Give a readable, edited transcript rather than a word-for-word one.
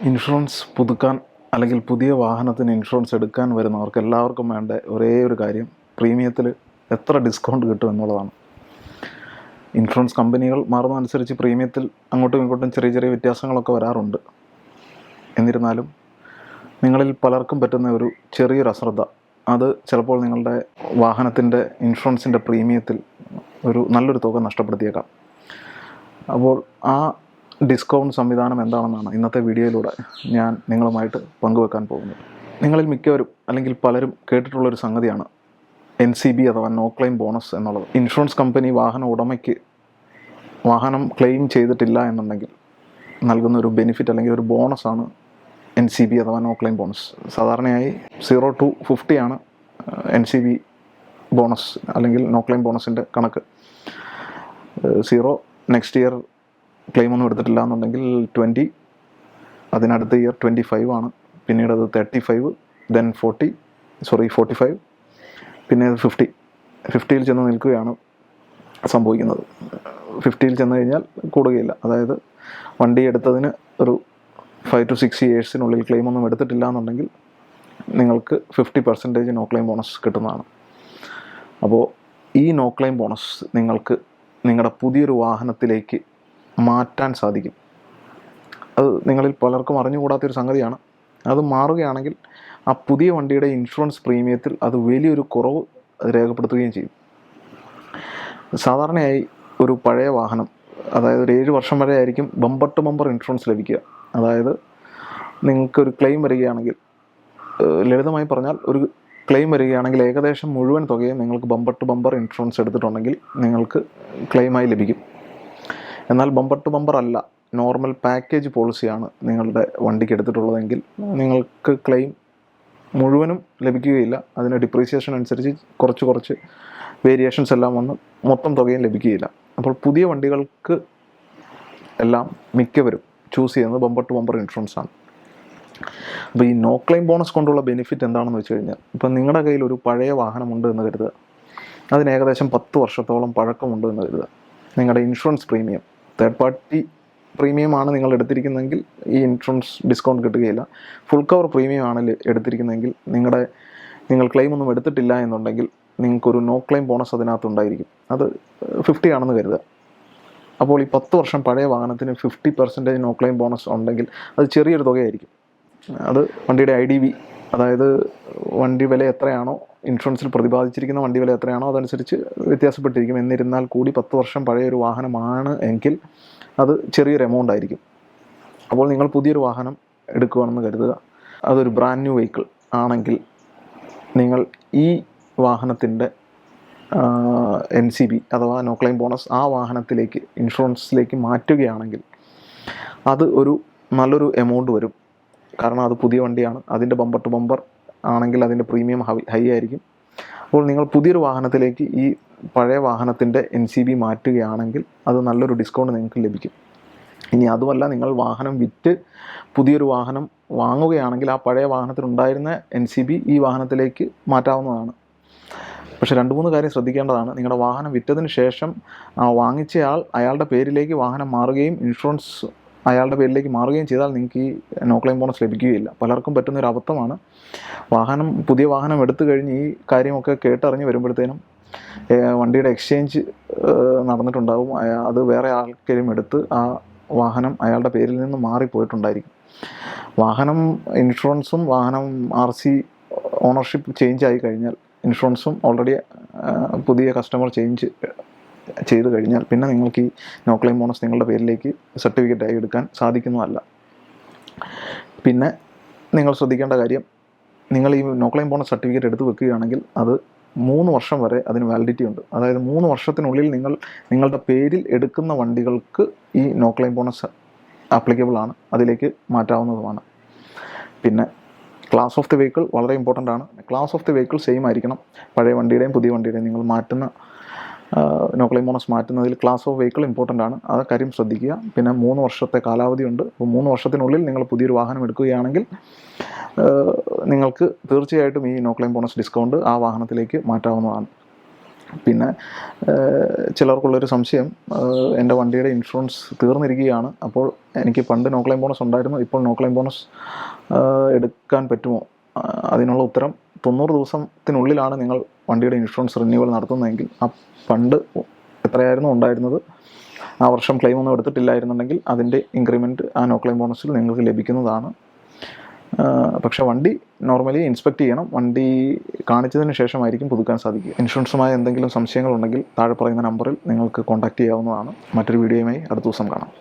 Insurance പുതുക്കാൻ അല്ലെങ്കിൽ പുതിയ വാഹനത്തിന് ഇൻഷുറൻസ് എടുക്കാൻ വരുന്നവർക്ക് എല്ലാവർക്കും വേണ്ട ഒരേ ഒരു കാര്യം പ്രീമിയത്തിൽ എത്ര ഡിസ്കൗണ്ട് കിട്ടും എന്നുള്ളതാണ്. ഇൻഷുറൻസ് കമ്പനികൾ മാറുന്നതനുസരിച്ച് പ്രീമിയത്തിൽ അങ്ങോട്ടും ഇങ്ങോട്ടും ചെറിയ ചെറിയ വ്യത്യാസങ്ങളൊക്കെ വരാറുണ്ട്. എന്നിരുന്നാലും നിങ്ങളിൽ പലർക്കും പറ്റുന്ന ഒരു ചെറിയൊരു അശ്രദ്ധ, അത് ചിലപ്പോൾ നിങ്ങളുടെ വാഹനത്തിൻ്റെ ഇൻഷുറൻസിൻ്റെ പ്രീമിയത്തിൽ ഒരു നല്ലൊരു തുക നഷ്ടപ്പെടുത്തിയേക്കാം. അപ്പോൾ ആ ഡിസ്കൗണ്ട് സംവിധാനം എന്താണെന്നാണ് ഇന്നത്തെ വീഡിയോയിലൂടെ ഞാൻ നിങ്ങളുമായിട്ട് പങ്കുവെക്കാൻ പോകുന്നത്. നിങ്ങളിൽ മിക്കവരും അല്ലെങ്കിൽ പലരും കേട്ടിട്ടുള്ളൊരു സംഗതിയാണ് NCB അഥവാ നോ ക്ലെയിം ബോണസ് എന്നുള്ളത്. ഇൻഷുറൻസ് കമ്പനി വാഹന ഉടമയ്ക്ക് വാഹനം ക്ലെയിം ചെയ്തിട്ടില്ല എന്നുണ്ടെങ്കിൽ നൽകുന്ന ഒരു ബെനിഫിറ്റ് അല്ലെങ്കിൽ ഒരു ബോണസാണ് NCB അഥവാ നോ ക്ലെയിം ബോണസ്. സാധാരണയായി 0 to 50 ആണ് NCB ബോണസ് അല്ലെങ്കിൽ നോ ക്ലെയിം ബോണസിൻ്റെ കണക്ക്. 0 നെക്സ്റ്റ് ഇയർ ക്ലെയിം ഒന്നും എടുത്തിട്ടില്ല എന്നുണ്ടെങ്കിൽ 20, അതിനടുത്ത ഇയർ 25 ആണ്, പിന്നീട് അത് 35, ദെൻ 45, പിന്നെ അത് 50യിൽ ചെന്ന് നിൽക്കുകയാണ് സംഭവിക്കുന്നത്. 50യിൽ ചെന്ന് കഴിഞ്ഞാൽ കൂടുകയില്ല. അതായത് വണ്ടി എടുത്തതിന് ഒരു 5 to 6 ഇയേഴ്സിനുള്ളിൽ ക്ലെയിം ഒന്നും എടുത്തിട്ടില്ല എന്നുണ്ടെങ്കിൽ നിങ്ങൾക്ക് 50% നോ ക്ലെയിം ബോണസ് കിട്ടുന്നതാണ്. അപ്പോൾ ഈ നോ ക്ലെയിം ബോണസ് നിങ്ങൾക്ക് നിങ്ങളുടെ പുതിയൊരു വാഹനത്തിലേക്ക് മാറ്റാൻ സാധിക്കും. അത് നിങ്ങളിൽ പലർക്കും അറിഞ്ഞുകൂടാത്തൊരു സംഗതിയാണ്. അത് മാറുകയാണെങ്കിൽ ആ പുതിയ വണ്ടിയുടെ ഇൻഷുറൻസ് പ്രീമിയത്തിൽ അത് വലിയൊരു കുറവ് രേഖപ്പെടുത്തുകയും ചെയ്യും. സാധാരണയായി ഒരു പഴയ വാഹനം, അതായത് ഒരു 7 വർഷം വരെ ആയിരിക്കും ബമ്പർ ടു ബമ്പർ ഇൻഷുറൻസ് ലഭിക്കുക. അതായത് നിങ്ങൾക്കൊരു ക്ലെയിം വരികയാണെങ്കിൽ, ലളിതമായി പറഞ്ഞാൽ ഒരു ക്ലെയിം വരികയാണെങ്കിൽ ഏകദേശം മുഴുവൻ തുകയും നിങ്ങൾക്ക് ബമ്പർ ടു ബമ്പർ ഇൻഷുറൻസ് എടുത്തിട്ടുണ്ടെങ്കിൽ നിങ്ങൾക്ക് ക്ലെയിമായി ലഭിക്കും. എന്നാൽ ബമ്പർ ടു ബമ്പർ അല്ല, നോർമൽ പാക്കേജ് പോളിസിയാണ് നിങ്ങളുടെ വണ്ടിക്ക് എടുത്തിട്ടുള്ളതെങ്കിൽ നിങ്ങൾക്ക് ക്ലെയിം മുഴുവനും ലഭിക്കുകയില്ല. അതിന് ഡിപ്രീസിയേഷൻ അനുസരിച്ച് കുറച്ച് വേരിയേഷൻസ് എല്ലാം വന്ന് മൊത്തം തുകയും ലഭിക്കുകയില്ല. അപ്പോൾ പുതിയ വണ്ടികൾക്ക് എല്ലാം മിക്കവരും ചൂസ് ചെയ്യുന്നത് ബമ്പർ ടു ബമ്പർ ഇൻഷുറൻസ് ആണ്. അപ്പോൾ ഈ നോ ക്ലെയിം ബോണസ് കൊണ്ടുള്ള ബെനിഫിറ്റ് എന്താണെന്ന് വെച്ച് കഴിഞ്ഞാൽ, ഇപ്പം നിങ്ങളുടെ കയ്യിൽ ഒരു പഴയ വാഹനമുണ്ട് എന്ന് കരുതുക, അതിന് ഏകദേശം 10 വർഷത്തോളം പഴക്കമുണ്ട് എന്ന് കരുതുക. നിങ്ങളുടെ ഇൻഷുറൻസ് പ്രീമിയം തേർഡ് പാർട്ടി പ്രീമിയമാണ് നിങ്ങൾ എടുത്തിരിക്കുന്നതെങ്കിൽ ഈ ഇൻഷുറൻസ് ഡിസ്കൗണ്ട് കിട്ടുകയില്ല. ഫുൾ കവർ പ്രീമിയം ആണ് എടുത്തിരിക്കുന്നതെങ്കിൽ നിങ്ങൾ ക്ലെയിം ഒന്നും എടുത്തിട്ടില്ല എന്നുണ്ടെങ്കിൽ നിങ്ങൾക്കൊരു നോ ക്ലെയിം ബോണസ് അതിനകത്തുണ്ടായിരിക്കും. അത് 50 ആണെന്ന് കരുതുക. അപ്പോൾ ഈ 10 വർഷം പഴയ വാഹനത്തിന് 50% നോ ക്ലെയിം ബോണസ് ഉണ്ടെങ്കിൽ അത് ചെറിയൊരു തുകയായിരിക്കും. അത് വണ്ടിയുടെ IDV, അതായത് വണ്ടി വില എത്രയാണോ ഇൻഷുറൻസിൽ പ്രതിപാദിച്ചിരിക്കുന്ന വണ്ടി വില എത്രയാണോ അതനുസരിച്ച് വ്യത്യാസപ്പെട്ടിരിക്കും. എന്നിരുന്നാൽ കൂടി 10 വർഷം പഴയൊരു വാഹനമാണ് എങ്കിൽ അത് ചെറിയൊരു എമൗണ്ട് ആയിരിക്കും. അപ്പോൾ നിങ്ങൾ പുതിയൊരു വാഹനം എടുക്കുകയാണെന്ന് കരുതുക, അതൊരു ബ്രാൻഡ് ന്യൂ വെഹിക്കിൾ ആണെങ്കിൽ നിങ്ങൾ ഈ വാഹനത്തിൻ്റെ NCB അഥവാ നോ ക്ലെയിം ബോണസ് ആ വാഹനത്തിലേക്ക് ഇൻഷുറൻസിലേക്ക് മാറ്റുകയാണെങ്കിൽ അത് ഒരു നല്ലൊരു എമൗണ്ട് വരും. കാരണം അത് പുതിയ വണ്ടിയാണ്. അതിൻ്റെ ബമ്പർ ടു ബമ്പർ ആണെങ്കിൽ അതിൻ്റെ പ്രീമിയം ഹൈ ആയിരിക്കും. അപ്പോൾ നിങ്ങൾ പുതിയൊരു വാഹനത്തിലേക്ക് ഈ പഴയ വാഹനത്തിൻ്റെ NCB മാറ്റുകയാണെങ്കിൽ അത് നല്ലൊരു ഡിസ്കൗണ്ട് നിങ്ങൾക്ക് ലഭിക്കും. ഇനി അതുമല്ല, നിങ്ങൾ വാഹനം വിറ്റ് പുതിയൊരു വാഹനം വാങ്ങുകയാണെങ്കിൽ ആ പഴയ വാഹനത്തിനുണ്ടായിരുന്ന NCB ഈ വാഹനത്തിലേക്ക് മാറ്റാവുന്നതാണ്. പക്ഷേ 2-3 കാര്യം ശ്രദ്ധിക്കേണ്ടതാണ്. നിങ്ങളുടെ വാഹനം വിറ്റതിന് ശേഷം വാങ്ങിച്ചയാൾ അയാളുടെ പേരിലേക്ക് വാഹനം മാറുകയും ഇൻഷുറൻസ് അയാളുടെ പേരിലേക്ക് മാറുകയും ചെയ്താൽ നിങ്ങൾക്ക് ഈ നോ ക്ലെയിം ബോണസ് ലഭിക്കുകയില്ല. പലർക്കും പറ്റുന്നൊരു അബദ്ധമാണ്. പുതിയ വാഹനം എടുത്തു കഴിഞ്ഞ് ഈ കാര്യമൊക്കെ കേട്ടറിഞ്ഞ് വരുമ്പോഴത്തേനും വണ്ടിയുടെ എക്സ്ചേഞ്ച് നടന്നിട്ടുണ്ടാകും. അത് വേറെ ആൾക്കാരും എടുത്ത് ആ വാഹനം അയാളുടെ പേരിൽ നിന്ന് മാറിപ്പോയിട്ടുണ്ടായിരിക്കും. വാഹനം ഇൻഷുറൻസും വാഹനം RC ഓണർഷിപ്പ് ചേഞ്ച് ആയി കഴിഞ്ഞാൽ ഇൻഷുറൻസും ഓൾറെഡി പുതിയ കസ്റ്റമർ ചേഞ്ച് ചെയ്ത് കഴിഞ്ഞാൽ പിന്നെ നിങ്ങൾക്ക് ഈ നോ ക്ലെയിം ബോണസ് നിങ്ങളുടെ പേരിലേക്ക് സർട്ടിഫിക്കറ്റായി എടുക്കാൻ സാധിക്കുന്നതല്ല. പിന്നെ നിങ്ങൾ ശ്രദ്ധിക്കേണ്ട കാര്യം, നിങ്ങൾ ഈ നോ ക്ലെയിം ബോണസ് സർട്ടിഫിക്കറ്റ് എടുത്ത് വെക്കുകയാണെങ്കിൽ അത് 3 വർഷം വരെ അതിന് വാലിഡിറ്റി ഉണ്ട്. അതായത് 3 വർഷത്തിനുള്ളിൽ നിങ്ങളുടെ പേരിൽ എടുക്കുന്ന വണ്ടികൾക്ക് ഈ നോ ക്ലെയിം ബോണസ് ആപ്ലിക്കബിൾ ആണ്, അതിലേക്ക് മാറ്റാവുന്നതുമാണ്. പിന്നെ ക്ലാസ് ഓഫ് ദി വെഹിക്കിൾ വളരെ ഇമ്പോർട്ടൻ്റ് ആണ്. Class of the vehicle same ആയിരിക്കണം. പഴയ വണ്ടിയുടെയും പുതിയ വണ്ടിയുടെയും നിങ്ങൾ മാറ്റുന്ന നോ ക്ലെയിം ബോണസ് മാറ്റുന്നതിൽ ക്ലാസ് ഓഫ് വെഹിക്കിൾ ഇമ്പോർട്ടൻ്റ് ആണ്. ആ കാര്യം ശ്രദ്ധിക്കുക. പിന്നെ 3 വർഷത്തെ കാലാവധി ഉണ്ട്. അപ്പോൾ 3 വർഷത്തിനുള്ളിൽ നിങ്ങൾ പുതിയൊരു വാഹനം എടുക്കുകയാണെങ്കിൽ നിങ്ങൾക്ക് തീർച്ചയായിട്ടും ഈ നോ ക്ലെയിം ബോണസ് ഡിസ്കൗണ്ട് ആ വാഹനത്തിലേക്ക് മാറ്റാവുന്നതാണ്. പിന്നെ ചിലർക്കുള്ളൊരു സംശയം, എൻ്റെ വണ്ടിയുടെ ഇൻഷുറൻസ് തീർന്നിരിക്കുകയാണ്, അപ്പോൾ എനിക്ക് പണ്ട് നോ ക്ലെയിം ബോണസ് ഉണ്ടായിരുന്നു, ഇപ്പോൾ നോ ക്ലെയിം ബോണസ് എടുക്കാൻ പറ്റുമോ? അതിനുള്ള ഉത്തരം 90 ദിവസത്തിനുള്ളിലാണ് നിങ്ങൾ വണ്ടിയുടെ ഇൻഷുറൻസ് റിന്യൂവൽ നടത്തുന്നതെങ്കിൽ ആ പണ്ട് എത്രയായിരുന്നു ഉണ്ടായിരുന്നത് ആ വർഷം ക്ലെയിം ഒന്നും എടുത്തിട്ടില്ലായിരുന്നുണ്ടെങ്കിൽ അതിൻ്റെ ഇൻക്രിമെൻറ്റ് ആ നോ ക്ലെയിം ബോണസിൽ നിങ്ങൾക്ക് ലഭിക്കുന്നതാണ്. പക്ഷേ വണ്ടി നോർമലി ഇൻസ്പെക്ട് ചെയ്യണം. വണ്ടി കാണിച്ചതിന് ശേഷമായിരിക്കും പുതുക്കാൻ സാധിക്കുക. ഇൻഷുറൻസുമായി എന്തെങ്കിലും സംശയങ്ങളുണ്ടെങ്കിൽ താഴെ പറയുന്ന നമ്പറിൽ നിങ്ങൾക്ക് കോൺടാക്റ്റ് ചെയ്യാവുന്നതാണ്. മറ്റൊരു വീഡിയോയുമായി അടുത്ത ദിവസം കാണാം.